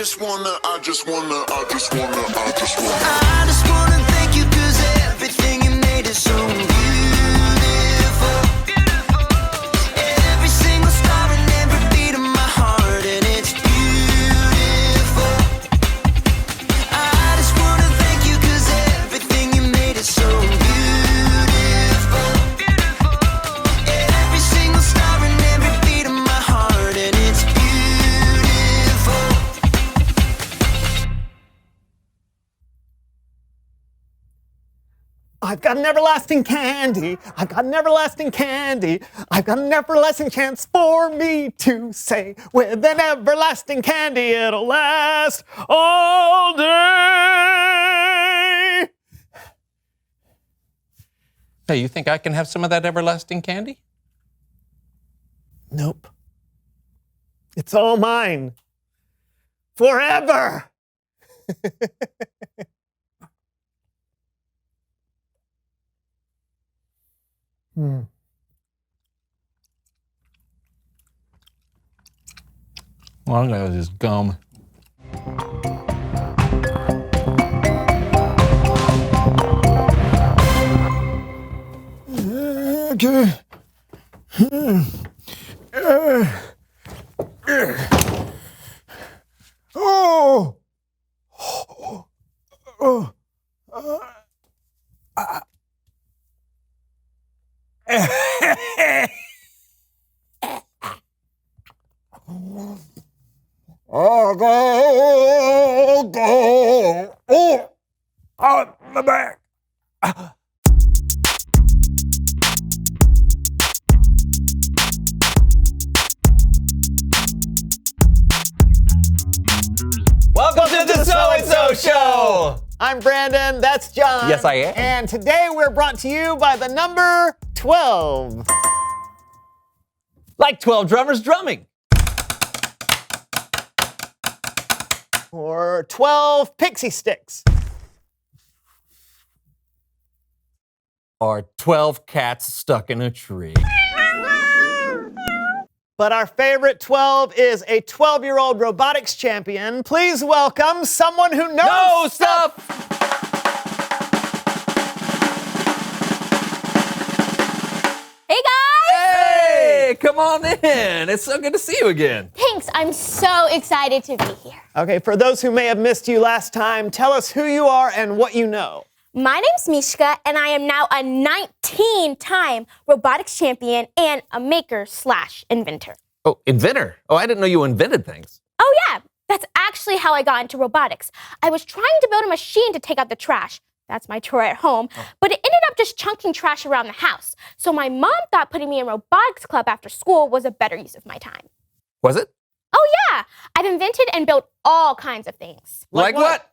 just wanna thank you 'cause everything you made is so beautiful. Every single star and every beat of my heart, and it's beautiful. I just wanna thank you 'cause everything you made is so beautiful. Every single star and every beat of my heart, and it's beautiful. I've got an everlasting candy. I've got an everlasting candy. I've got an everlasting chance for me to say, with an everlasting candy, it'll last all day. Hey, you think I can have some of that everlasting candy? Nope. It's all mine. Forever. Well, I'm gonna just gum. Okay. Oh. My back. Welcome to the So-and-So Show! I'm Brandon, that's John. Yes, I am. And today we're brought to you by the number 12. Like 12 drummers drumming. Or 12 pixie sticks. Or 12 cats stuck in a tree. But our favorite 12 is a 12-year-old robotics champion. Please welcome someone who knows No stuff! Hey guys! Hey, come on in. It's so good to see you again. Thanks, I'm so excited to be here. Okay, for those who may have missed you last time, tell us who you are and what you know. My name's Mishka, and I am now a 19-time robotics champion and a maker/inventor. Oh, inventor. Oh, I didn't know you invented things. Oh yeah, that's actually how I got into robotics. I was trying to build a machine to take out the trash. That's my chore at home. But it ended up just chunking trash around the house. So my mom thought putting me in robotics club after school was a better use of my time. Was it? Oh yeah, I've invented and built all kinds of things. Like what?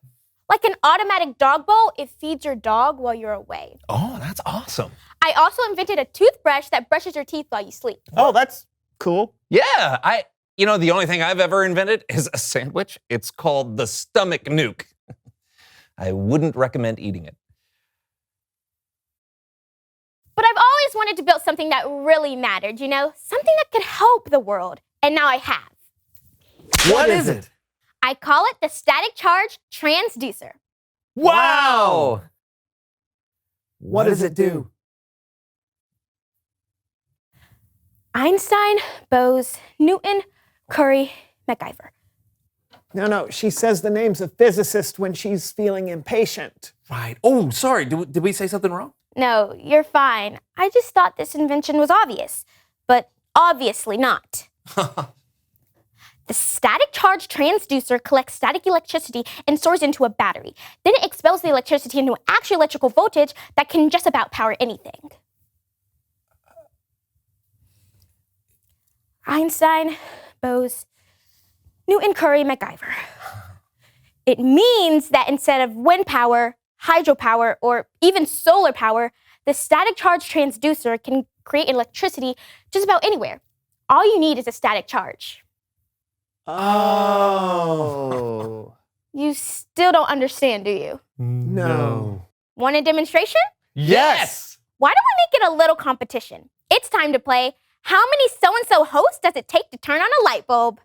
Like an automatic dog bowl, it feeds your dog while you're away. Oh, that's awesome. I also invented a toothbrush that brushes your teeth while you sleep. Oh, that's cool. Yeah, the only thing I've ever invented is a sandwich. It's called the stomach nuke. I wouldn't recommend eating it. But I've always wanted to build something that really mattered, something that could help the world. And now I have. What is it? I call it the static charge transducer. Wow! What does it do? Einstein, Bose, Newton, Curie, MacGyver. No, she says the names of physicists when she's feeling impatient. Right. Oh, sorry. Did we say something wrong? No, you're fine. I just thought this invention was obvious, but obviously not. The static charge transducer collects static electricity and stores into a battery. Then it expels the electricity into an actual electrical voltage that can just about power anything. Einstein, Bose, Newton, Curie, MacGyver. It means that instead of wind power, hydropower, or even solar power, the static charge transducer can create electricity just about anywhere. All you need is a static charge. Oh. You still don't understand, do you? No. Want a demonstration? Yes! Why don't we make it a little competition? It's time to play How Many So-and-So Hosts Does It Take to Turn on a Light Bulb?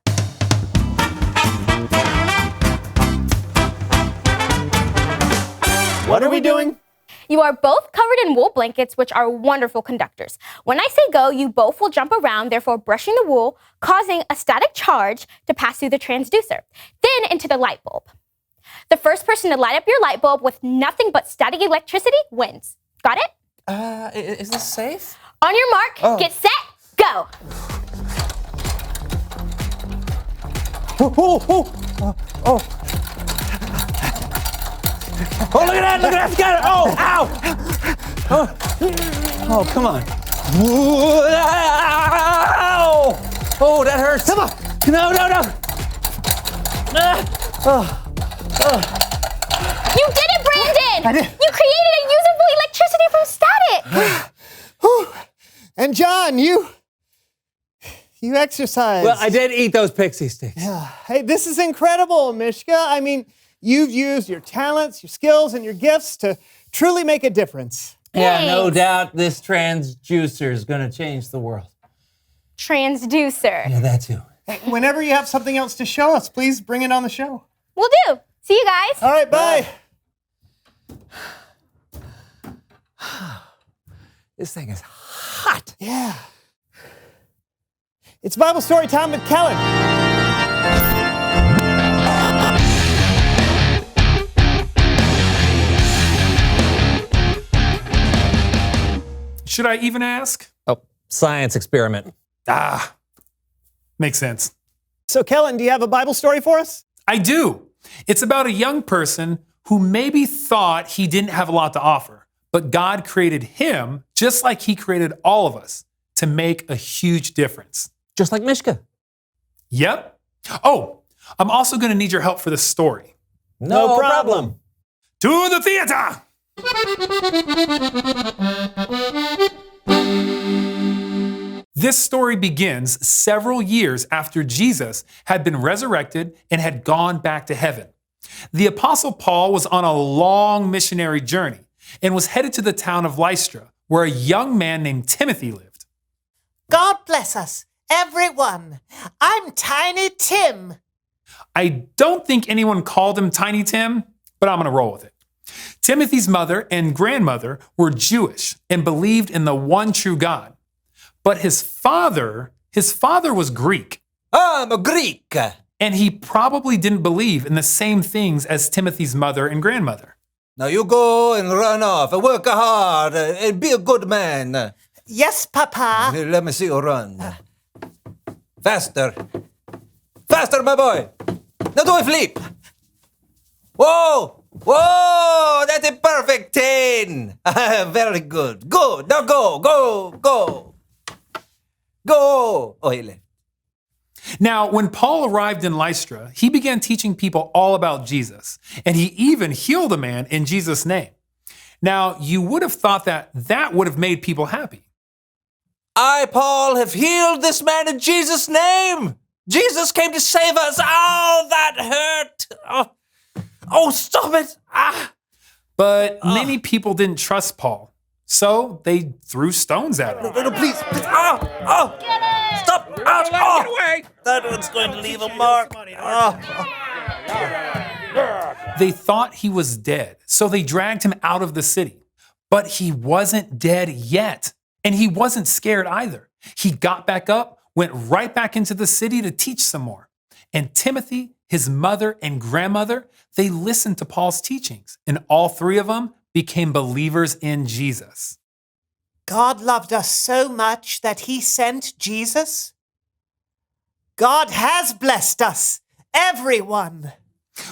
What are we doing? You are both covered in wool blankets, which are wonderful conductors. When I say go, you both will jump around, therefore brushing the wool, causing a static charge to pass through the transducer, then into the light bulb. The first person to light up your light bulb with nothing but static electricity wins. Got it? Is this safe? On your mark, get set, go. Oh, look at that! Look at that! Got it! Oh, ow! Oh, come on. Ow! Oh, that hurts. Come on. No. You did it, Brandon! I did. You created a usable electricity from static. And John, you exercise. Well, I did eat those pixie sticks. Hey, this is incredible, Mishka. I mean, you've used your talents, your skills, and your gifts to truly make a difference. Yeah, no Thanks. doubt this transducer is going to change the world. Transducer. Yeah, that too. Hey, whenever you have something else to show us, please bring it on the show. Will do. See you guys. All right, bye. This thing is hot. Yeah. It's Bible story time with Kellen. Should I even ask? Oh, science experiment. Makes sense. So, Kellen, do you have a Bible story for us? I do. It's about a young person who maybe thought he didn't have a lot to offer, but God created him just like he created all of us to make a huge difference. Just like Mishka. Yep. Oh, I'm also going to need your help for this story. No problem. To the theater! This story begins several years after Jesus had been resurrected and had gone back to heaven. The Apostle Paul was on a long missionary journey and was headed to the town of Lystra, where a young man named Timothy lived. God bless us, everyone. I'm Tiny Tim. I don't think anyone called him Tiny Tim, but I'm going to roll with it. Timothy's mother and grandmother were Jewish and believed in the one true God. But his father was Greek. I'm a Greek. And he probably didn't believe in the same things as Timothy's mother and grandmother. Now you go and run off and work hard and be a good man. Yes, Papa. Let me see you run. Faster. Faster, my boy. Now do a flip. Whoa. Whoa, that's a perfect 10. Very good. Good. Now go. Go. Oh, he left. Now, when Paul arrived in Lystra, he began teaching people all about Jesus, and he even healed a man in Jesus' name. Now, you would have thought that would have made people happy. I, Paul, have healed this man in Jesus' name. Jesus came to save us. Oh, that hurt. Oh, stop it. But many people didn't trust Paul, so they threw stones at him. No, please. Stop. Ouch. Get away. That one's going to leave a mark. They thought he was dead, so they dragged him out of the city. But he wasn't dead yet, and he wasn't scared either. He got back up, went right back into the city to teach some more. And Timothy, his mother and grandmother, they listened to Paul's teachings, and all three of them became believers in Jesus. God loved us so much that he sent Jesus. God has blessed us, everyone.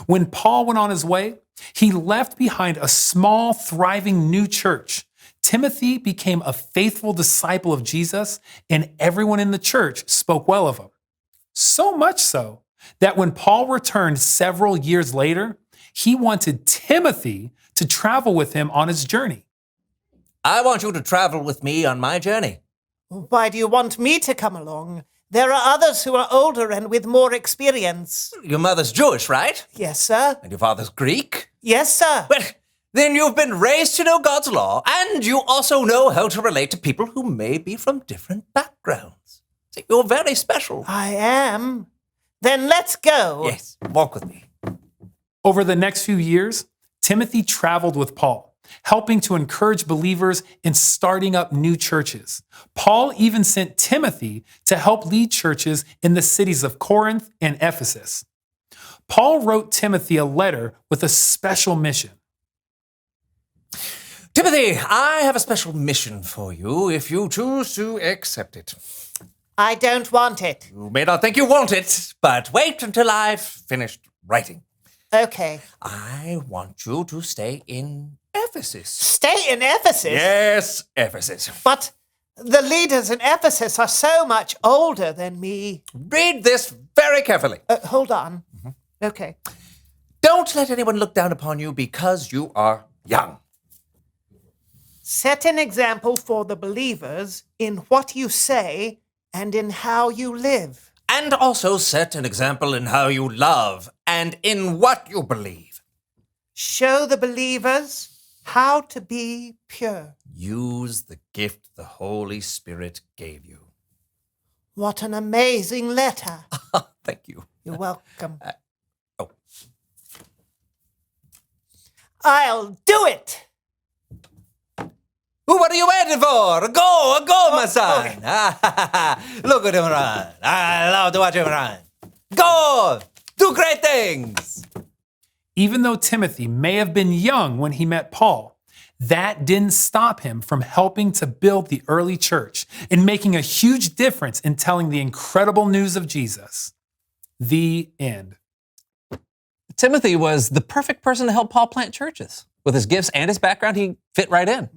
When Paul went on his way, he left behind a small, thriving new church. Timothy became a faithful disciple of Jesus, and everyone in the church spoke well of him. So much so that when Paul returned several years later, he wanted Timothy to travel with him on his journey. I want you to travel with me on my journey. Why do you want me to come along? There are others who are older and with more experience. Your mother's Jewish, right? Yes, sir. And your father's Greek? Yes, sir. Well, then you've been raised to know God's law, and you also know how to relate to people who may be from different backgrounds. So you're very special. I am. Then let's go. Yes, walk with me. Over the next few years, Timothy traveled with Paul, helping to encourage believers in starting up new churches. Paul even sent Timothy to help lead churches in the cities of Corinth and Ephesus. Paul wrote Timothy a letter with a special mission. Timothy, I have a special mission for you if you choose to accept it. I don't want it. You may not think you want it, but wait until I've finished writing. Okay. I want you to stay in Ephesus. Stay in Ephesus? Yes, Ephesus. But the leaders in Ephesus are so much older than me. Read this very carefully. Hold on. Okay. Don't let anyone look down upon you because you are young. Set an example for the believers in what you say and in how you live. And also set an example in how you love and in what you believe. Show the believers how to be pure. Use the gift the Holy Spirit gave you. What an amazing letter. Thank you. You're welcome. Oh. I'll do it. What are you waiting for? Go, my son. Look at him run. I love to watch him run. Go, do great things. Even though Timothy may have been young when he met Paul, that didn't stop him from helping to build the early church and making a huge difference in telling the incredible news of Jesus. The end. Timothy was the perfect person to help Paul plant churches. With his gifts and his background, he fit right in.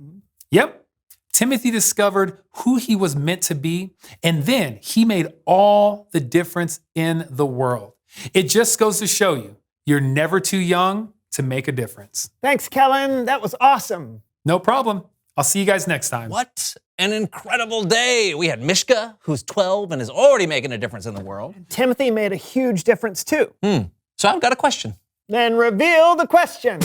Yep. Timothy discovered who he was meant to be, and then he made all the difference in the world. It just goes to show you, you're never too young to make a difference. Thanks, Kellen. That was awesome. No problem. I'll see you guys next time. What an incredible day. We had Mishka, who's 12 and is already making a difference in the world. Timothy made a huge difference too. So I've got a question. Then reveal the question.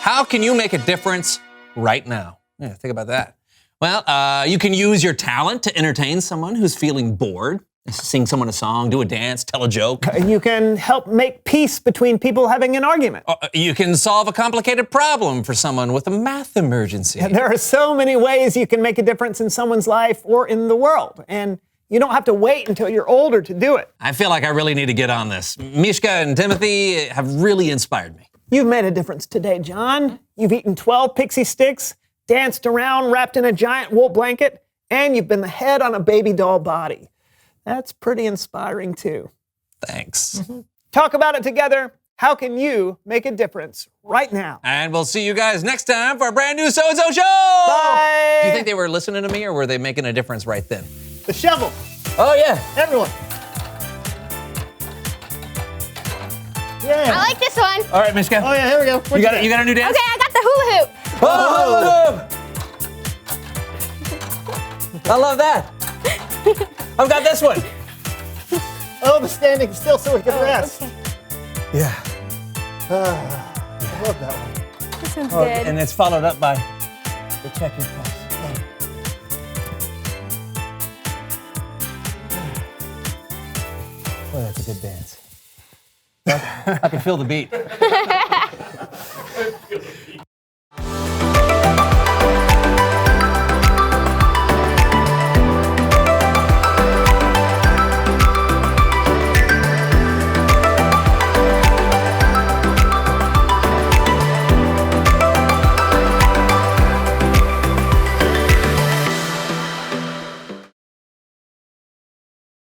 How can you make a difference right now? Yeah, think about that. Well, you can use your talent to entertain someone who's feeling bored. Sing someone a song, do a dance, tell a joke. You can help make peace between people having an argument. You can solve a complicated problem for someone with a math emergency. There are so many ways you can make a difference in someone's life or in the world. And you don't have to wait until you're older to do it. I feel like I really need to get on this. Mishka and Timothy have really inspired me. You've made a difference today, John. You've eaten 12 pixie sticks, danced around wrapped in a giant wool blanket, and you've been the head on a baby doll body. That's pretty inspiring too. Thanks. Talk about it together. How can you make a difference right now? And we'll see you guys next time for a brand new So-and-So Show! Bye! Do you think they were listening to me or were they making a difference right then? The shovel. Oh, yeah. Everyone. Yeah. I like this one. All right, Mishka. Oh yeah, here we go. You got a new dance? Okay, I got the hula hoop. I love that. I've got this one. Oh, the standing still so we can rest. Okay. Yeah. I love that one. This one's good. And it's followed up by the check your pulse. Boy, that's a good dance. I can feel the beat.